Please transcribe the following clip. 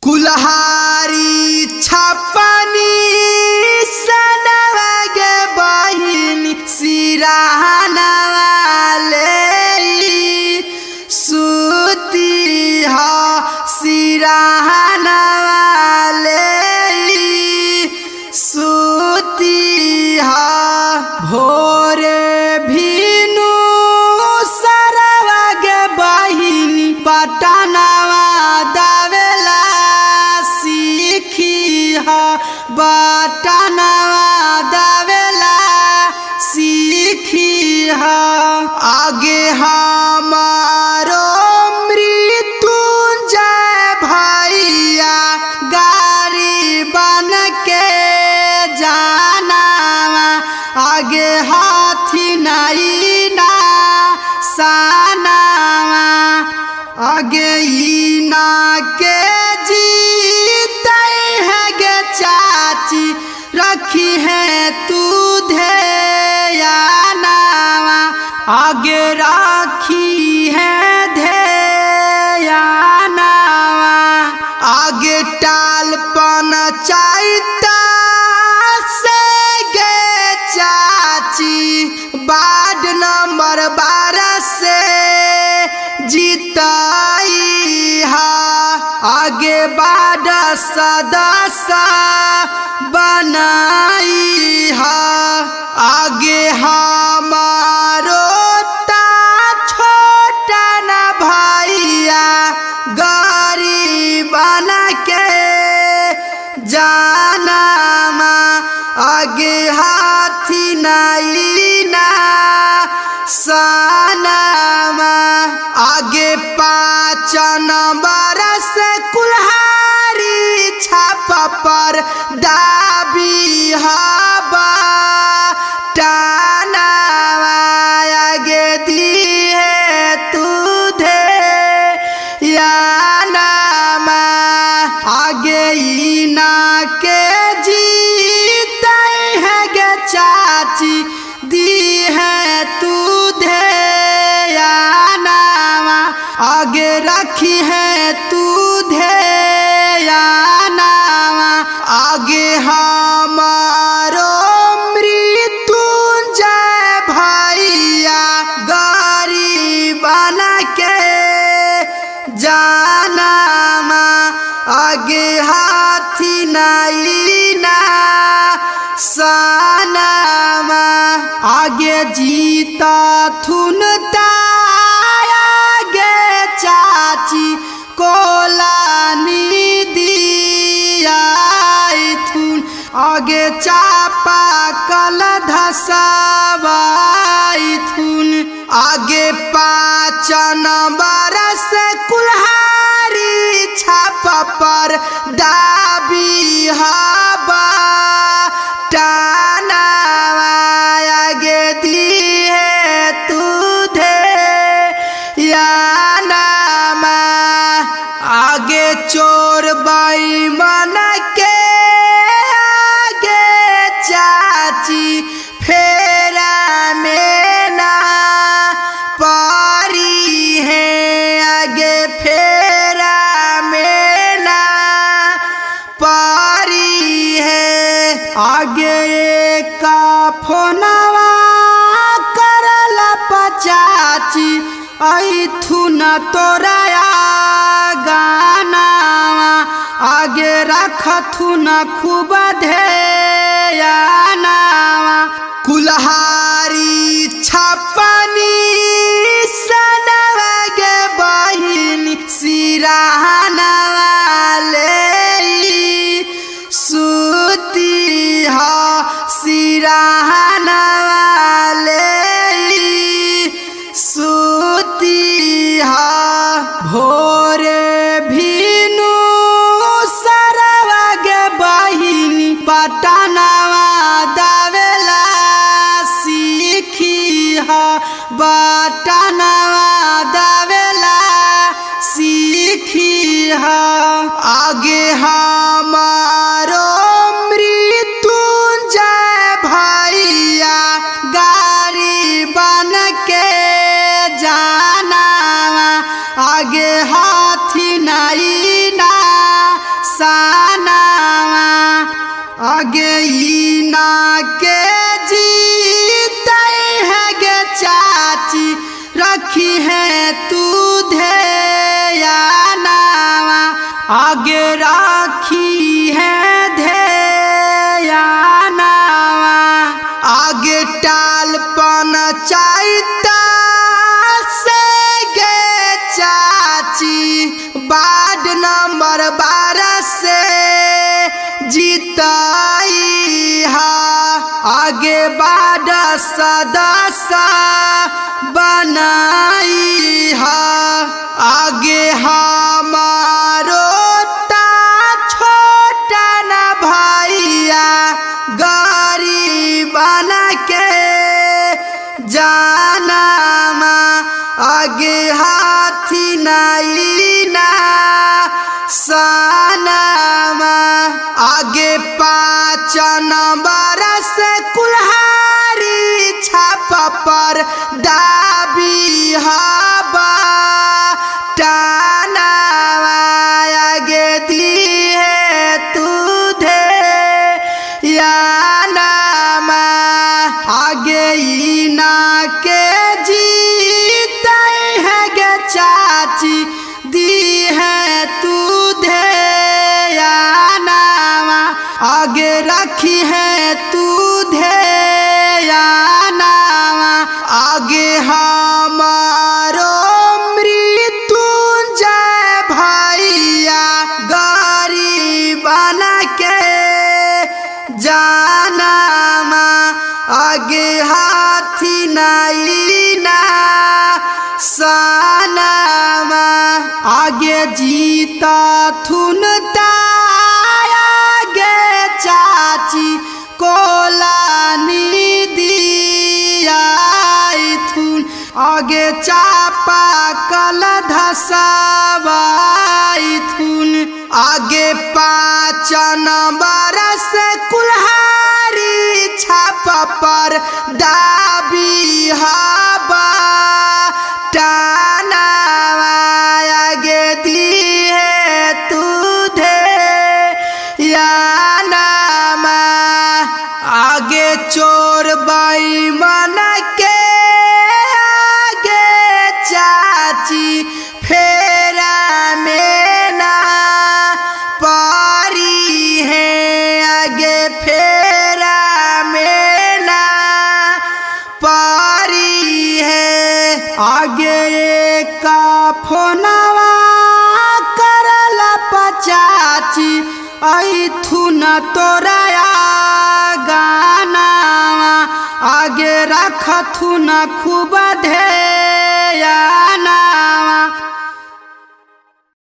कुल्हारी छापनी सनवागे बहिन सिराहनवा ले सुती हा सिराहनवा ले सुती हा भोरे भीनु सरवागे बहिन पटनवा दावेला बटनवा दावेला सीखी आगे हमारो मृत्युंजय भैया गाड़ी बन के जाना आगे हाथी नहीं ना सानावा आगे इना के चाची रखी है तू ध्यानवा आगे राखी है ध्यानवा आगे टाल पंचायत से गे चाची वार्ड नंबर 12 से जीताई आगे वार्ड सदस्य बनाई आगे हमारो ता छोटा न भैया गाड़ी बना के जाना आगे हाथी नहीं ना सानामा आगे 5 नंबर से कुल्हारी छापा पर दाबी हवा टानावा आगे दिए तू धे या नामा आगे इना के जीते है गे चाची दी है तू धे या नामा आगे रखी है तू आगे हमारो मृत्युंजय भैया गाड़ी बना के जाना आगे हाथी नहीं ना सानामा आगे जीता थुनता आगे चाची कोलानी आगे चापा कल धसवाई थुन आगे 5 नंबर से कुल्हारी छापा पर दाबी हवा टानावा आगे दिए तू धे या नामा आगे चोर बेईमान के चाची फेरा में ना पारी है आगे फेरा में ना पारी है आगे का फोनवा करला पचाची आई थू न तोरा गाना आगे रखथु न खूब ध्यानवा कुल्हारी छापनी सनवागे बहिन सिराहनवा ले सुती हा सिराहनवा ले सुती हा भोरे भीनु पटनवा दावेला सीखी बटनवा दावेला सीखी आगे हमारो मृत्युंजय भैया गाड़ी बन के जाना आगे हाथी नहीं ना के जीते है गे चाची रखी है तू ध्यानावा आगे राखी है ध्यानावा आगे टाल पंचायता से गे चाची वार्ड नंबर 12 से जीताई हा आगे वार्ड सदस्य बनाई हा आगे हमारो ता छोटा न भैया गरीब बना के जाना आगे हाथी नहीं ना सानामा आगे 5 नंबर से कुल्हारी छाप पर दाबी हवा टाना आगे दी है तू धे या नामा आगे इना के जीते है गे चाची दी है तू ध्यानावा आगे रखी है तू ध्यानावा आगे हमारो मृत्युंजय भैया गरीब बना के जानामा आगे हाथी नहीं ना सानामा आगे जीता थुनता आगे चाची कोलानी दियाई थुन आगे चापा कल धसावाई थुन आगे 5 नंबर से कुल्हारी छाप पर दाबी हवा टाना आगे दी है तू ध्यानामा आगे चोर बेईमान के आगे चाची फेरा में ना परी है आगे फेरा में ना परी है आगे का फोनवा करला पचाची आई थुन तोरा गाना आगे रख थुन खूब धे